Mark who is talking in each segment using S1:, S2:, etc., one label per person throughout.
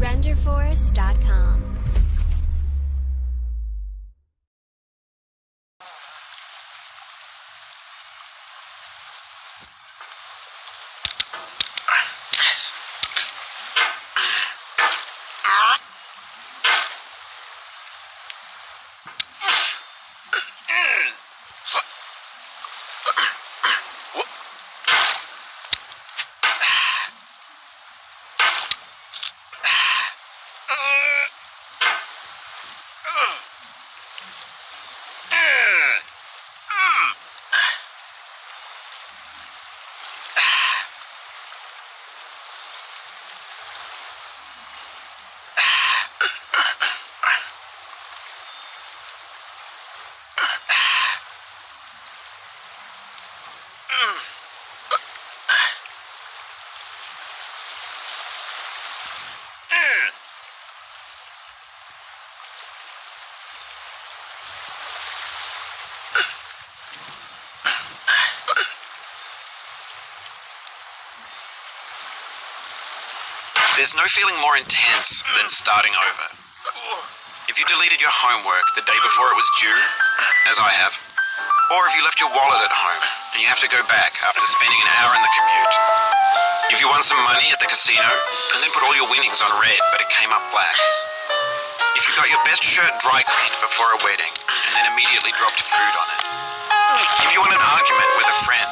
S1: renderforce.com.
S2: There's no feeling more intense than starting over. If you deleted your homework the day before it was due, as I have, or if you left your wallet at home and you have to go back after spending an hour in the commute. If you won some money at the casino and then put all your winnings on red but it came up black. If you got your best shirt dry cleaned before a wedding and then immediately dropped food on it. If you won an argument with a friend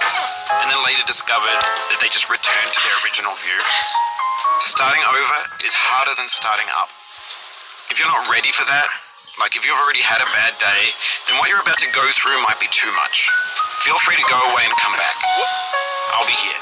S2: and then later discovered that they just returned to their original view. Starting over is harder than starting up. If you're not ready for that, like if you've already had a bad day, then what you're about to go through might be too much. Feel free to go away and come back. I'll be here.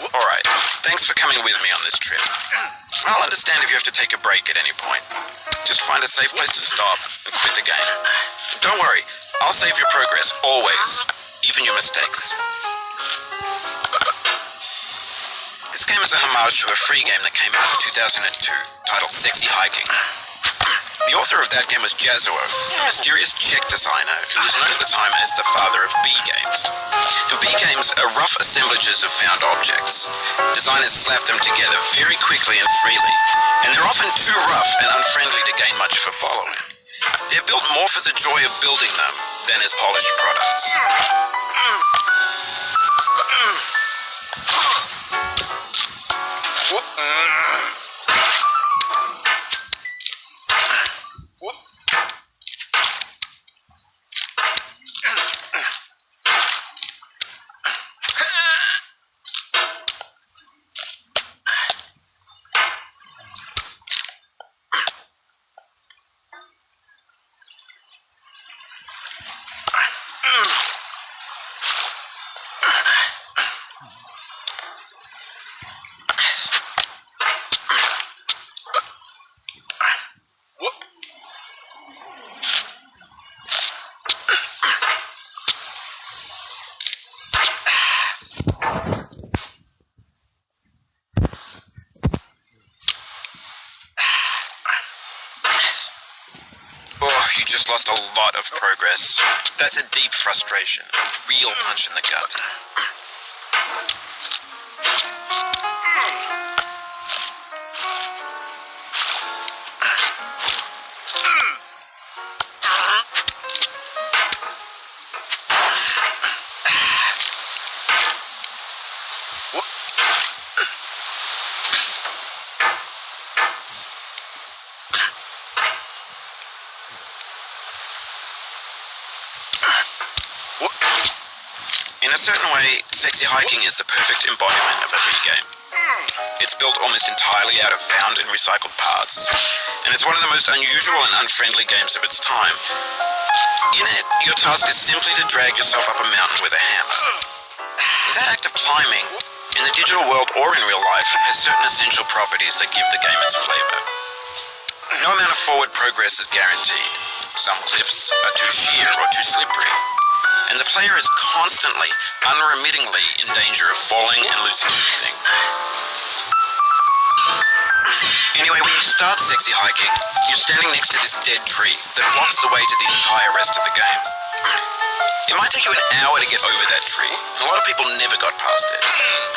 S2: Alright, thanks for coming with me on this trip. I'll understand if you have to take a break at any point. Just find a safe place to stop and quit the game. Don't worry, I'll save your progress, always, even your mistakes. This game is a homage to a free game that came out in 2002, titled Sexy Hiking. The author of that game was Jazuo, a mysterious Czech designer who was known at the time as the father of B games. And B games are rough assemblages of found objects. Designers slap them together very quickly and freely, and they're often too rough and unfriendly to gain much of a following. They're built more for the joy of building them than as polished products. You just lost a lot of progress. That's a deep frustration, a real punch in the gut. In a certain way, Sexy Hiking is the perfect embodiment of a B game. It's built almost entirely out of found and recycled parts, and it's one of the most unusual and unfriendly games of its time. In it, your task is simply to drag yourself up a mountain with a hammer. That act of climbing in the digital world or in real life, has certain essential properties that give the game its flavor. No amount of forward progress is guaranteed. Some cliffs are too sheer or too slippery, and the player is constantly, unremittingly in danger of falling and losing everything. Anyway, when you start sexy hiking, you're standing next to this dead tree that blocks the way to the entire rest of the game. It might take you an hour to get over that tree, and a lot of people never got past it.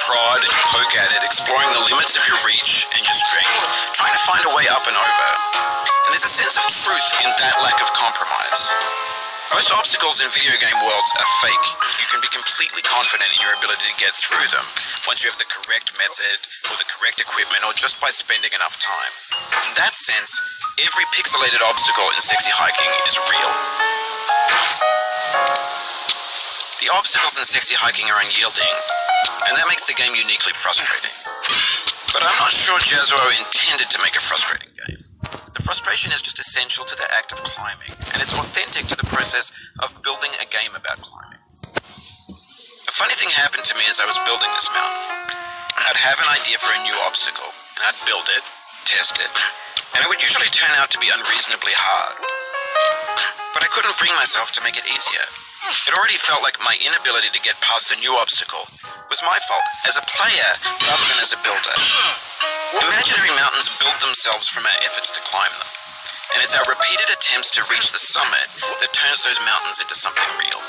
S2: Prod and you poke at it, exploring the limits of your reach and your strength, trying to find a way up and over. And there's a sense of truth in that lack of compromise. Most obstacles in video game worlds are fake. You can be completely confident in your ability to get through them once you have the correct method or the correct equipment or just by spending enough time. In that sense, every pixelated obstacle in sexy hiking is real. The obstacles in sexy hiking are unyielding, and that makes the game uniquely frustrating. But I'm not sure Jazzuo intended to make a frustrating game. The frustration is just essential to the act of climbing, and it's authentic to the process of building a game about climbing. A funny thing happened to me as I was building this mountain. I'd have an idea for a new obstacle, and I'd build it, test it, and it would usually turn out to be unreasonably hard. But I couldn't bring myself to make it easier. It already felt like my inability to get past a new obstacle was my fault as a player rather than as a builder. Imaginary mountains build themselves from our efforts to climb them, and it's our repeated attempts to reach the summit that turns those mountains into something real.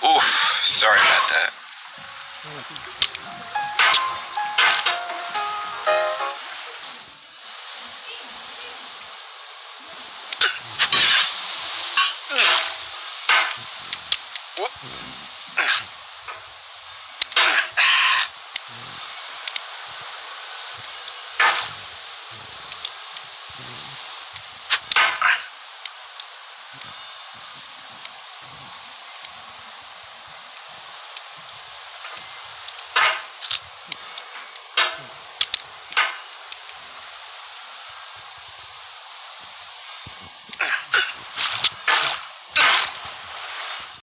S2: Oof, sorry about that.